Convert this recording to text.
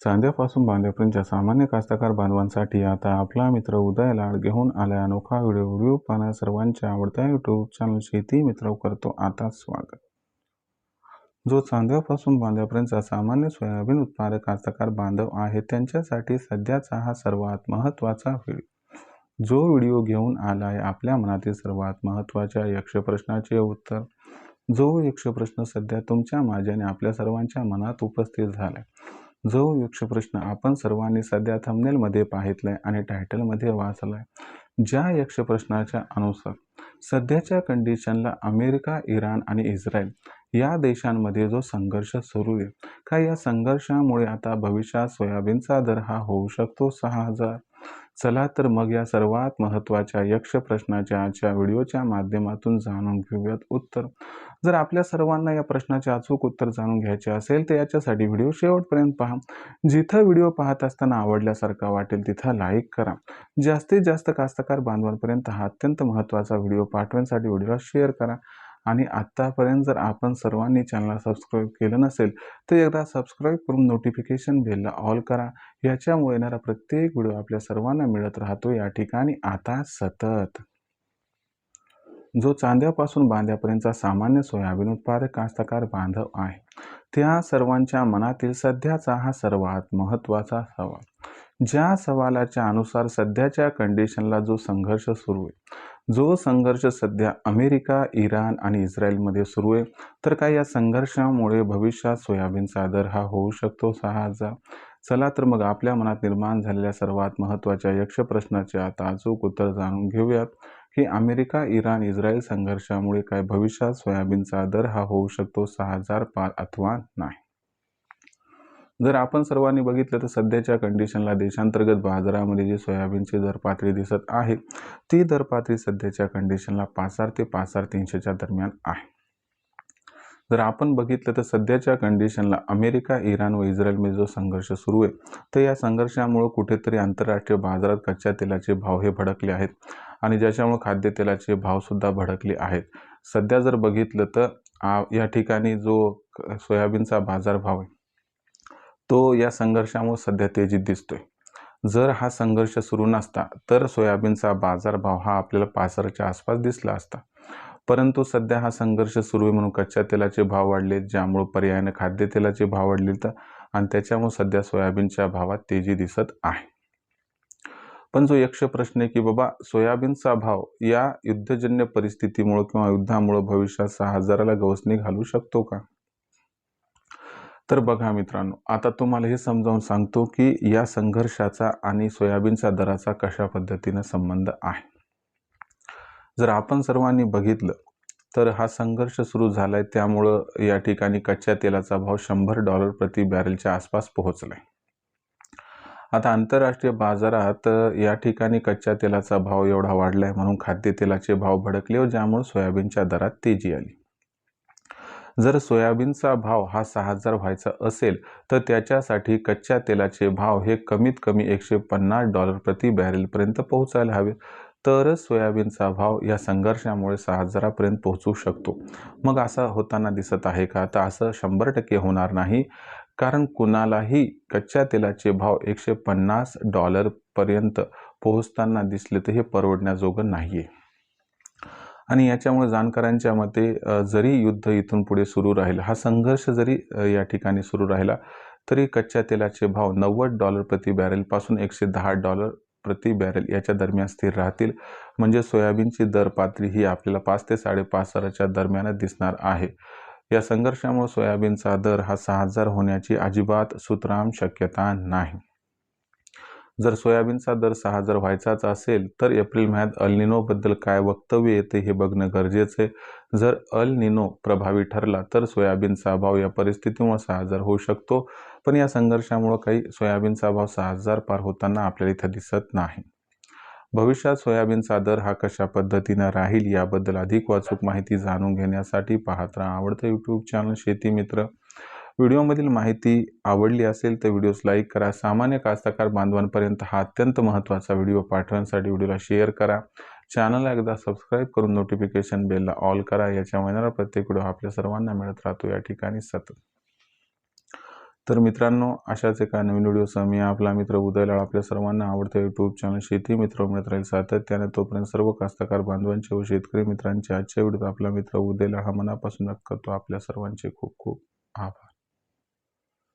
चांद्यापासून बांध्यापर्यंतच्या सामान्य कास्तकार बांधवांसाठी आता आपला मित्र उदय लाड घेऊन आलाय अनोखा व्हिडिओ पाहणं सर्वांच्या आवडत्या यूट्यूब चॅनल शेती मित्र करतो आता स्वागत। जो चांद्यापासून बांध्यापर्यंतचा सामान्य सोयाबीन उत्पादक कास्तकार बांधव आहे त्यांच्यासाठी सध्याचा हा सर्वात महत्त्वाचा व्हिडिओ। जो व्हिडिओ घेऊन आलाय आपल्या मनातील सर्वात महत्त्वाच्या यक्ष प्रश्नाचे उत्तर। जो यक्ष प्रश्न सध्या तुमच्या माझ्या आणि आपल्या सर्वांच्या मनात उपस्थित झालाय। जो यक्ष प्रश्न आपण सर्वांनी सध्या थंबनेलमध्ये पाहितलाय आणि टायटलमध्ये वाचलाय। ज्या यक्ष प्रश्नाच्या अनुसार सध्याच्या कंडिशनला अमेरिका, इराण आणि इस्रायल या देशांमध्ये जो संघर्ष सुरू आहे का या संघर्षामुळे आता भविष्यात सोयाबीनचा दर हा होऊ शकतो 6000। चला तर मग या सर्वात महत्त्वाच्या यक्ष प्रश्नाच्या आजच्या व्हिडिओच्या माध्यमातून जाणून घेऊयात उत्तर। जर आपल्या सर्वांना या प्रश्नाचे अचूक उत्तर जाणून घ्यायचे असेल तर याच्यासाठी व्हिडिओ शेवटपर्यंत पहा। जिथं व्हिडिओ पाहत असताना आवडल्यासारखा वाटेल तिथं लाईक करा। जास्तीत जास्त कास्तकार बांधवांपर्यंत हा अत्यंत महत्त्वाचा व्हिडिओ पाठवण्यासाठी व्हिडिओला शेअर करा। आणि आत्तापर्यंत जर आपण सर्वांनी चॅनलला सबस्क्राईब केलं नसेल तर एकदा सबस्क्राईब करून नोटिफिकेशन बेलला ऑल करा। याच्यामुळे येणारा प्रत्येक व्हिडिओ आपल्या सर्वांना मिळत राहतो। या ठिकाणी आता सतत जो चांद्यापासून बांध्यापर्यंतचा सामान्य सोयाबीन उत्पादक कास्तकार बांधव आहे त्या सर्वांच्या मनातील सध्याचा हा सर्वात महत्त्वाचा सवाल। ज्या सवालाच्या अनुसार सध्याच्या कंडिशनला जो संघर्ष सुरू आहे, जो संघर्ष सध्या अमेरिका, इराण आणि इस्रायलमध्ये सुरू आहे तर काय या संघर्षामुळे भविष्यात सोयाबीनचा दर हा होऊ शकतो 6000। चला तर मग आपल्या मनात निर्माण झालेल्या सर्वात महत्त्वाच्या यक्ष प्रश्नाचे आता अचूक उत्तर जाणून घेऊयात की अमेरिका, इराण, इस्रायल संघर्षामुळे काय भविष्यात सोयाबीनचा दर हा होऊ शकतो 6000 पार अथवा नाही। जर आपण सर्वांनी बघितलं तर सध्याच्या कंडिशनला देशांतर्गत बाजारामध्ये जी सोयाबीनची दर पातळी दिसत आहे ती दर पातळी सध्याच्या कंडिशनला 5000 ते 5300च्या दरम्यान आहे। जर आपण बघितलं तर सध्याच्या कंडिशनला अमेरिका, इराण व इस्रायलमध्ये जो संघर्ष सुरू आहे तर या संघर्षामुळे कुठेतरी आंतरराष्ट्रीय बाजारात कच्च्या तेलाचे भाव हे भडकले आहेत आणि ज्याच्यामुळे खाद्यतेलाचे भाव सुद्धा भडकले आहेत। सध्या जर बघितलं तर या ठिकाणी जो सोयाबीनचा बाजारभाव आहे तो या संघर्षामुळे सध्या तेजीत दिसतोय। जर हा संघर्ष सुरू नसता तर सोयाबीनचा बाजारभाव हा आपल्याला 65च्या आसपास दिसला असता, परंतु सध्या हा संघर्ष सुरू आहे म्हणून कच्च्या तेलाचे भाव वाढले, ज्यामुळे पर्यायाने खाद्यतेलाचे भाव वाढले आणि त्याच्यामुळे सध्या सोयाबीनच्या भावात तेजी दिसत आहे। पण जो यक्ष प्रश्न आहे की बाबा सोयाबीनचा भाव या युद्धजन्य परिस्थितीमुळे किंवा युद्धामुळे भविष्यात 6000ला गवसणी घालू शकतो का? तर बघा मित्रांनो, आता तुम्हाला हे समजावून सांगतो की या संघर्षाचा आणि सोयाबीनच्या दराचा कशा पद्धतीने संबंध आहे। जर आपण सर्वांनी बघितलं तर हा संघर्ष सुरू झालाय त्यामुळं या ठिकाणी कच्च्या तेलाचा भाव $100 प्रति बॅरेलच्या आसपास पोहोचलाय। आता आंतरराष्ट्रीय बाजारात या ठिकाणी कच्च्या तेलाचा भाव एवढा वाढलाय म्हणून खाद्यतेलाचे भाव भडकले व ज्यामुळे सोयाबीनच्या दरात तेजी आली। जर सोयाबीनचा भाव हा 6000 व्हायचा असेल तर त्याच्यासाठी कच्च्या तेलाचे भाव हे कमीत कमी $150 प्रति बॅरेलपर्यंत पोहोचायला हवे, तरच सोयाबीनचा भाव या संघर्षामुळे 6000 पर्यंत पोहोचू शकतो। मग असं होताना दिसत आहे का? तर असं 100% होणार नाही, कारण कुणालाही कच्च्या तेलाचे भाव $150 पर्यंत पोहोचताना दिसले तर हे परवडण्याजोगं नाहीये। आणि याच्यामुळे जाणकारांच्या मते जरी युद्ध इथून पुढे सुरू राहिला, हा संघर्ष जरी या ठिकाणी सुरू राहिला तरी कच्च्या तेलाचे भाव $90 प्रति बॅरेल पासून $110 प्रति बॅरेल याच्या दरम्यान स्थिर राहतील। म्हणजे सोयाबीनची दर पातळी ही आपल्याला 5 ते 5.5च्या दरम्यानच दिसणार आहे। या संघर्षामुळे सोयाबीनचा दर हा 6000 होण्याची अजिबात सुतराम शक्यता नाही। जर सोयाबीनचा दर 6000 व्हायचाच असेल तर एप्रिल महिन्यात अल निनो बद्दल काय वक्तव्य येते हे बघणं गरजेचं आहे। जर अल निनो प्रभावी ठरला तर सोयाबीनचा भाव या परिस्थितीमुळे 6000 होऊ शकतो, पण या संघर्षामुळे काही सोयाबीनचा भाव 6000 पार होताना आपल्याला इथं दिसत नाही। भविष्यात सोयाबीनचा दर हा कशा पद्धतीने राहील याबद्दल अधिक अचूक माहिती जाणून घेण्यासाठी पाहत राहा आवडतं यूट्यूब चॅनल शेती मित्र। व्हिडिओमधील माहिती आवडली असेल तर व्हिडिओस लाईक करा। सामान्य कास्तकार बांधवांपर्यंत हा अत्यंत महत्त्वाचा व्हिडिओ पाठवण्यासाठी व्हिडिओला शेअर करा। चॅनलला एकदा सबस्क्राईब करून नोटिफिकेशन बेलला ऑल करा। याच्यामुळे येणारा प्रत्येक व्हिडिओ आपल्या सर्वांना मिळत राहतो या ठिकाणी सतत। तर मित्रांनो, अशाच एका नवीन व्हिडिओसह मी आपला मित्र उदय लाड आपल्या सर्वांना आवडतं यूट्यूब चॅनल शेती मित्र मिळत राहील सातत्याने. तोपर्यंत सर्व कास्तकार बांधवांचे व शेतकरी मित्रांचे आजच्या व्हिडिओत आपला मित्र उदय लाड हा मनापासून करतो. आपल्या सर्वांचे खूप खूप आभार.